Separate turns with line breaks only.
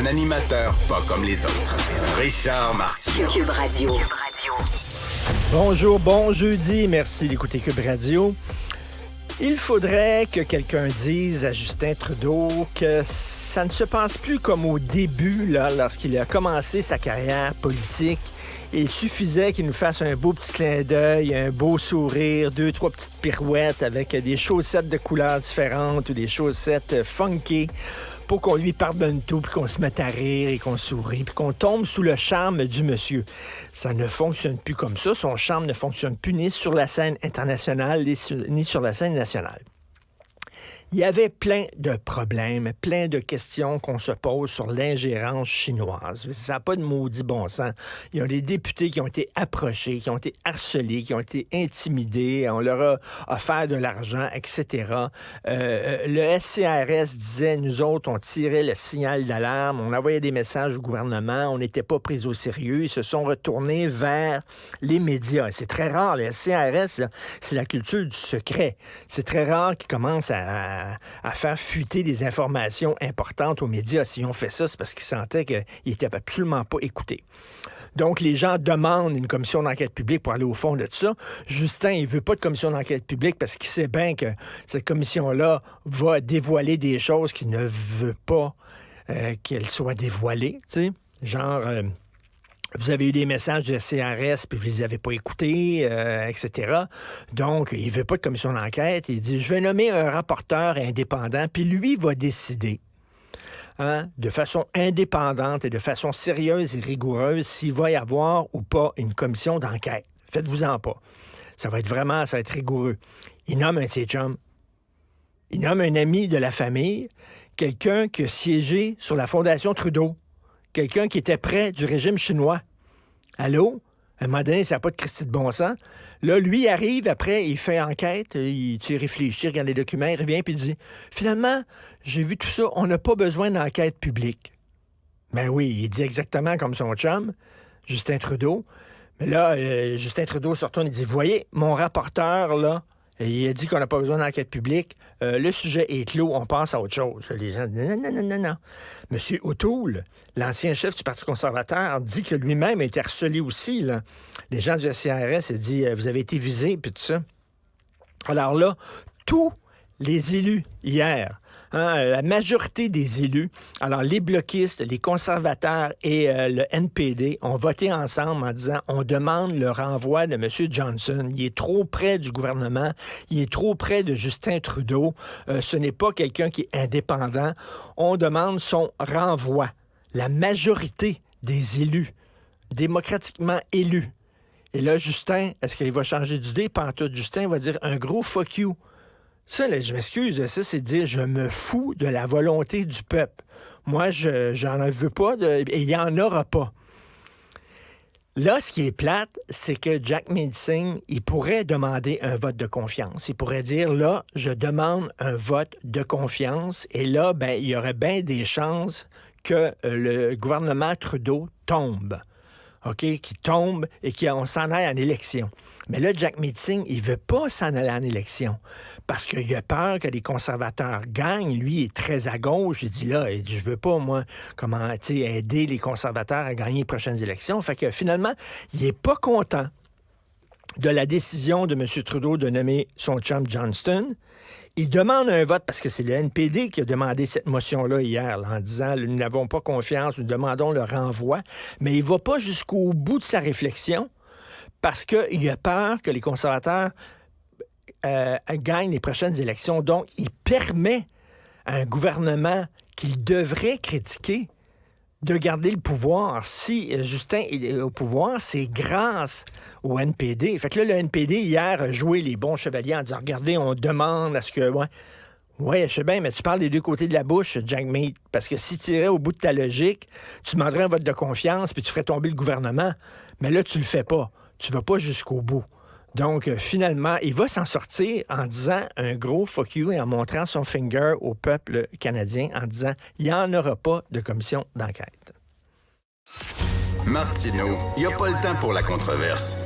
Un animateur pas comme les autres. Richard Martin.
Cube Radio.
Bonjour, bon jeudi. Merci d'écouter Cube Radio. Il faudrait que quelqu'un dise à Justin Trudeau que ça ne se passe plus comme au début, là, lorsqu'il a commencé sa carrière politique. Il suffisait qu'il nous fasse un beau petit clin d'œil, un beau sourire, 2-3 petites pirouettes avec des chaussettes de couleurs différentes ou des chaussettes funky pour qu'on lui pardonne tout, puis qu'on se mette à rire et qu'on sourit, puis qu'on tombe sous le charme du monsieur. Ça ne fonctionne plus comme ça. Son charme ne fonctionne plus ni sur la scène internationale, ni sur la scène nationale. Il y avait plein de problèmes, plein de questions qu'on se pose sur l'ingérence chinoise. Ça n'a pas de maudit bon sens. Il y a des députés qui ont été approchés, qui ont été harcelés, qui ont été intimidés. On leur a offert de l'argent, etc. Le SCRS disait, nous autres, on tirait le signal d'alarme, on envoyait des messages au gouvernement, on n'était pas pris au sérieux. Ils se sont retournés vers les médias. C'est très rare. Le SCRS, c'est la culture du secret. C'est très rare qu'ils commencent à faire fuiter des informations importantes aux médias. Si on fait ça, c'est parce qu'ils sentaient qu'ils n'étaient absolument pas écoutés. Donc, les gens demandent une commission d'enquête publique pour aller au fond de ça. Justin, il veut pas de commission d'enquête publique parce qu'il sait bien que cette commission-là va dévoiler des choses qu'il ne veut pas qu'elles soient dévoilées. Tu sais, genre... vous avez eu des messages de CRS, puis vous les avez pas écoutés, etc. Donc, il veut pas de commission d'enquête. Il dit, je vais nommer un rapporteur indépendant, puis lui va décider, de façon indépendante et de façon sérieuse et rigoureuse, s'il va y avoir ou pas une commission d'enquête. Faites-vous-en pas. Ça va être rigoureux. Il nomme un de ses chums. Il nomme un ami de la famille, quelqu'un qui a siégé sur la Fondation Trudeau. Quelqu'un qui était près du régime chinois. Allô? À un moment donné, ça n'a pas de Christy de bon sens. Là, lui, il arrive, après, il fait enquête, il réfléchit, il regarde les documents, il revient, puis il dit, finalement, j'ai vu tout ça, on n'a pas besoin d'enquête publique. Ben oui, il dit exactement comme son chum, Justin Trudeau. Mais là, Justin Trudeau se retourne, il dit, voyez, mon rapporteur, là, il a dit qu'on n'a pas besoin d'enquête publique. Le sujet est clos, on passe à autre chose. Les gens disent non. Monsieur O'Toole, l'ancien chef du Parti conservateur, dit que lui-même a été harcelé aussi. Là. Les gens du CRS, il dit, vous avez été visés, puis tout ça. Alors là, tous les élus hier, la majorité des élus, alors les bloquistes, les conservateurs et le NPD ont voté ensemble en disant on demande le renvoi de M. Johnson. Il est trop près du gouvernement, il est trop près de Justin Trudeau. Ce n'est pas quelqu'un qui est indépendant. On demande son renvoi. La majorité des élus, démocratiquement élus. Et là, Justin, est-ce qu'il va changer d'idée? Pantoute, Justin va dire un gros fuck you. Ça, là, je m'excuse, ça, c'est dire je me fous de la volonté du peuple. Moi, j'en veux pas, et il n'y en aura pas. Là, ce qui est plate, c'est que Jack Meeting, il pourrait demander un vote de confiance. Il pourrait dire, là, je demande un vote de confiance, et là, ben, il y aurait bien des chances que le gouvernement Trudeau tombe. OK, qui tombe et qu'on s'en aille en élection. Mais là, Jack Meeting, il veut pas s'en aller en élection parce qu'il a peur que les conservateurs gagnent. Lui, il est très à gauche. Il dit là, je veux pas, moi, aider les conservateurs à gagner les prochaines élections. Fait que finalement, il est pas content de la décision de M. Trudeau de nommer son chum Johnston. Il demande un vote, parce que c'est le NPD qui a demandé cette motion-là hier, là, en disant « nous n'avons pas confiance, nous demandons le renvoi », mais il ne va pas jusqu'au bout de sa réflexion, parce qu'il a peur que les conservateurs gagnent les prochaines élections. Donc, il permet à un gouvernement qu'il devrait critiquer de garder le pouvoir. Si Justin est au pouvoir, c'est grâce au NPD. Fait que là, le NPD, hier, a joué les bons chevaliers en disant, regardez, on demande à ce que... Ouais, je sais bien, mais tu parles des deux côtés de la bouche, Jack Mead, parce que si tu irais au bout de ta logique, tu demanderais un vote de confiance, puis tu ferais tomber le gouvernement. Mais là, tu le fais pas. Tu vas pas jusqu'au bout. Donc, finalement, il va s'en sortir en disant un gros fuck you et en montrant son finger au peuple canadien en disant il n'y en aura pas de commission d'enquête.
Martineau, il n'y a pas le temps pour la controverse.